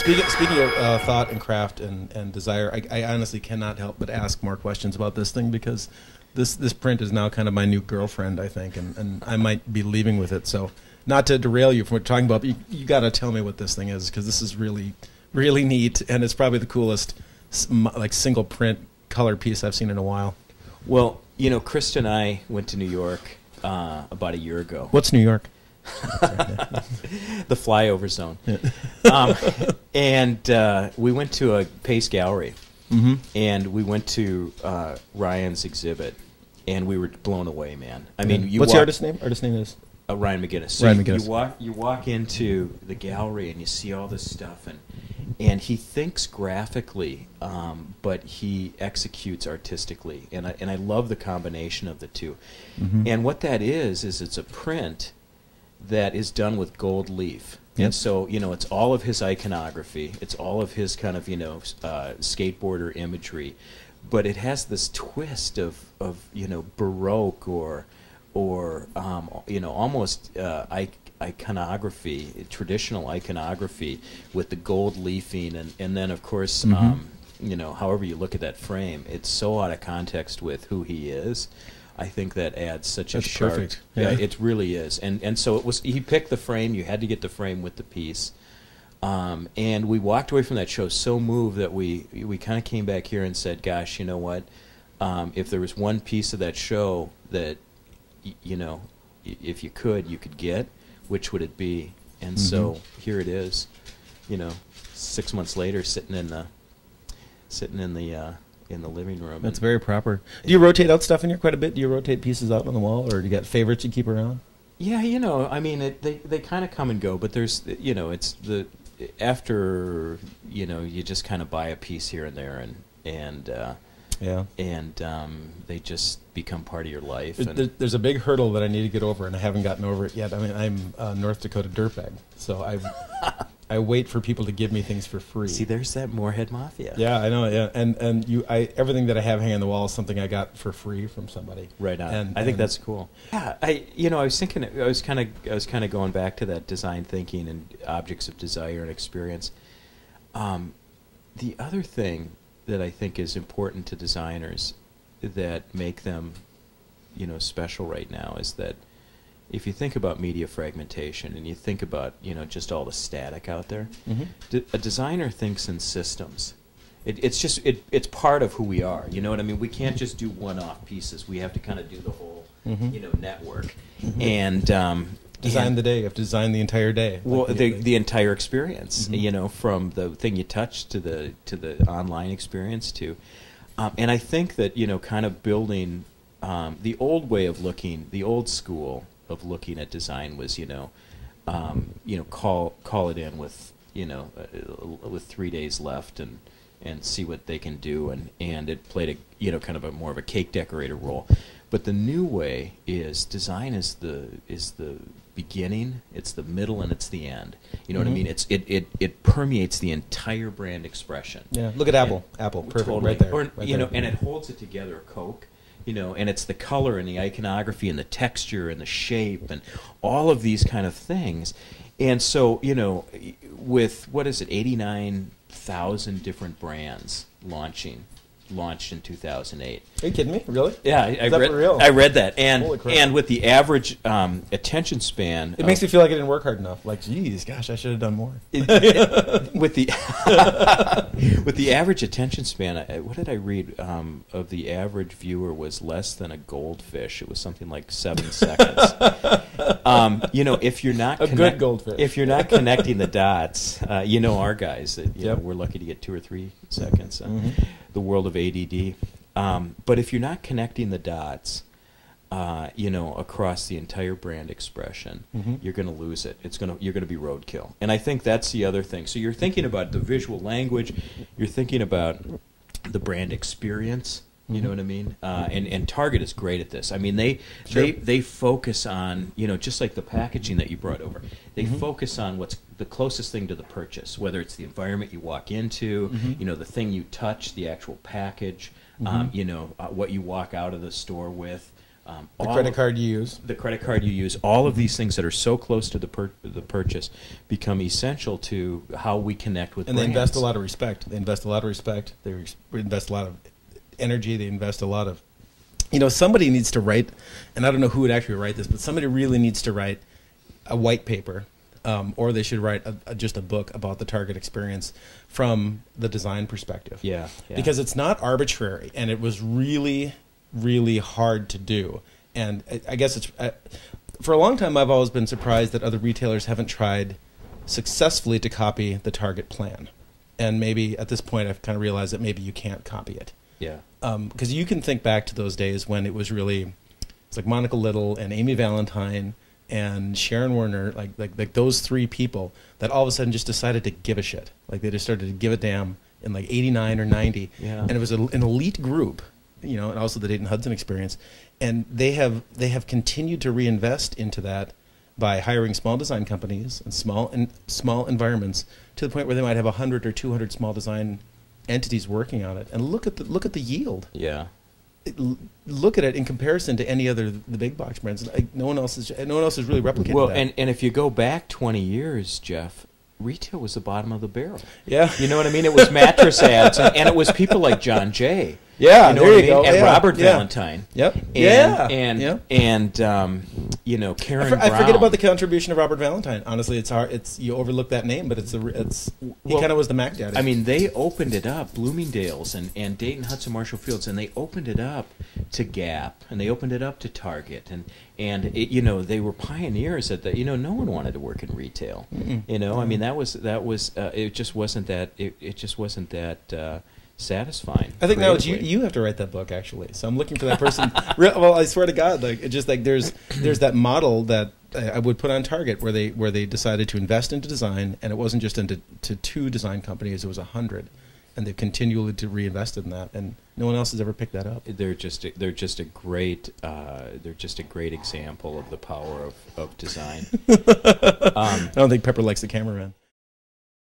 Speaking of thought and craft and desire, I honestly cannot help but ask more questions about this thing because this print is now kind of my new girlfriend, I think, and I might be leaving with it. So not to derail you from what you're talking about, but you got to tell me what this thing is because this is really, really neat, and it's probably the coolest like single print color piece I've seen in a while. Well, you know, Krista and I went to New York about a year ago. What's New York? The flyover zone. And we went to a Pace Gallery, and we went to Ryan's exhibit, and we were blown away, man. I mean, what's the artist name? Artist name is Ryan McGinnis. So Ryan McGinnis. You walk into the gallery and you see all this stuff, and he thinks graphically, but he executes artistically, and I love the combination of the two. And what that is it's a print that is done with gold leaf. Yep. And so, you know, it's all of his iconography. It's all of his kind of, you know, skateboarder imagery. But it has this twist of you know, Baroque or you know, almost iconography, traditional iconography with the gold leafing. And then, of course, you know, however you look at that frame, it's so out of context with who he is. I think that adds such a sharp. Perfect. Yeah, it really is. And so it was. He picked the frame. You had to get the frame with the piece. And we walked away from that show so moved that we kind of came back here and said, "Gosh, you know what? If there was one piece of that show that, you know, if you could get, which would it be?" And so here it is. You know, 6 months later, sitting in the living room. That's very proper. Do you rotate out stuff in here quite a bit? Do you rotate pieces out on the wall, or do you got favorites you keep around? Yeah, you know, I mean, they kind of come and go, but there's, you know, it's after, you know, you just kind of buy a piece here and there, and they just become part of your life. There's a big hurdle that I need to get over, and I haven't gotten over it yet. I mean, I'm a North Dakota dirtbag, so I wait for people to give me things for free. See, there's that Moorhead Mafia. Yeah, I know. Yeah, and everything that I have hanging on the wall is something I got for free from somebody. Right on. And I think that's cool. Yeah, I was thinking, I was kind of going back to that design thinking and objects of desire and experience. The other thing that I think is important to designers that make them, you know, special right now is that if you think about media fragmentation and you think about, you know, just all the static out there, a designer thinks in systems. It's part of who we are. You know what I mean? We can't just do one-off pieces. We have to kind of do the whole, you know, network. And design the day. You have to design the entire day. Well, the entire experience. You know, from the thing you touch to the online experience to, and I think that, you know, kind of building the old way of looking, the old school of looking at design was, you know, call it in with, you know, with 3 days left and see what they can do, and it played a, you know, kind of a more of a cake decorator role. But the new way is design is the beginning, it's the middle, and it's the end. You know what I mean? It permeates the entire brand expression. Yeah. Look at Apple. Apple, perfect, totally. right there. Or, right you there. know, and it holds it together. Coke. You know, and it's the color and the iconography and the texture and the shape and all of these kind of things. And so, you know, with, what is it, 89,000 different brands launched in 2008. Are you kidding me? Really? Yeah, I read that. And with the average attention span, it makes me feel like I didn't work hard enough. Like, geez, gosh, I should have done more. With the average attention span, what did I read? Of the average viewer was less than a goldfish. It was something like 7 seconds. You know, if you're not good goldfish, if you're not connecting the dots, you know, our guys, that you know, we're lucky to get 2 or 3 seconds. The world of ADD. But if you're not connecting the dots, you know, across the entire brand expression, you're going to lose it. You're going to be roadkill. And I think that's the other thing. So you're thinking about the visual language, you're thinking about the brand experience. You know what I mean? And Target is great at this. I mean, they focus on, you know, just like the packaging that you brought over. They focus on what's the closest thing to the purchase, whether it's the environment you walk into, you know, the thing you touch, the actual package, you know, what you walk out of the store with. The credit card you use. The credit card you use. All of these things that are so close to the purchase become essential to how we connect with brands. And they invest a lot of respect. They invest a lot of respect. They invest a lot of energy. They invest a lot of... somebody needs to write, and I don't know who would actually write this, but somebody really needs to write a white paper, or they should write just a book about the Target experience from the design perspective. Yeah. Because it's not arbitrary, and it was really, really hard to do. And I guess it's... for a long time, I've always been surprised that other retailers haven't tried successfully to copy the Target plan. And maybe at this point, I've kind of realized that maybe you can't copy it. Yeah. Because you can think back to those days when it was really, it's like Monica Little and Amy Valentine and Sharon Werner, like those three people that all of a sudden just decided to give a shit. Like they just started to give a damn in like 89 or 90. Yeah. And it was an elite group, and also the Dayton Hudson experience. And they have continued to reinvest into that by hiring small design companies and small environments to the point where they might have 100 or 200 small design entities working on it, and look at the yield. Yeah. Look at it in comparison to any other the big box brands. No one else is really replicating that. Well, and if you go back 20 years, Jeff, retail was the bottom of the barrel. Yeah. You know what I mean? It was mattress ads, and it was people like John Jay. Yeah, you know there what you I mean? go. And Yeah. Robert Yeah. Valentine. Yep. And Karen Brown. I forget about the contribution of Robert Valentine. Honestly, it's hard. You overlook that name, but he kind of was the Mac Daddy. I mean, they opened it up, Bloomingdale's and Dayton Hudson Marshall Fields, and they opened it up to Gap, and they opened it up to Target, and they were pioneers at that. No one wanted to work in retail. I mean, that was it just wasn't that it just wasn't that satisfying. I think now you have to write that book, actually. So I'm looking for that person. Well, I swear to God, there's that model that I would put on Target where they decided to invest into design, and it wasn't just into two design companies; it was 100, and they've continually reinvested in that, and no one else has ever picked that up. They're just a great example of the power of design. I don't think Pepper likes the cameraman.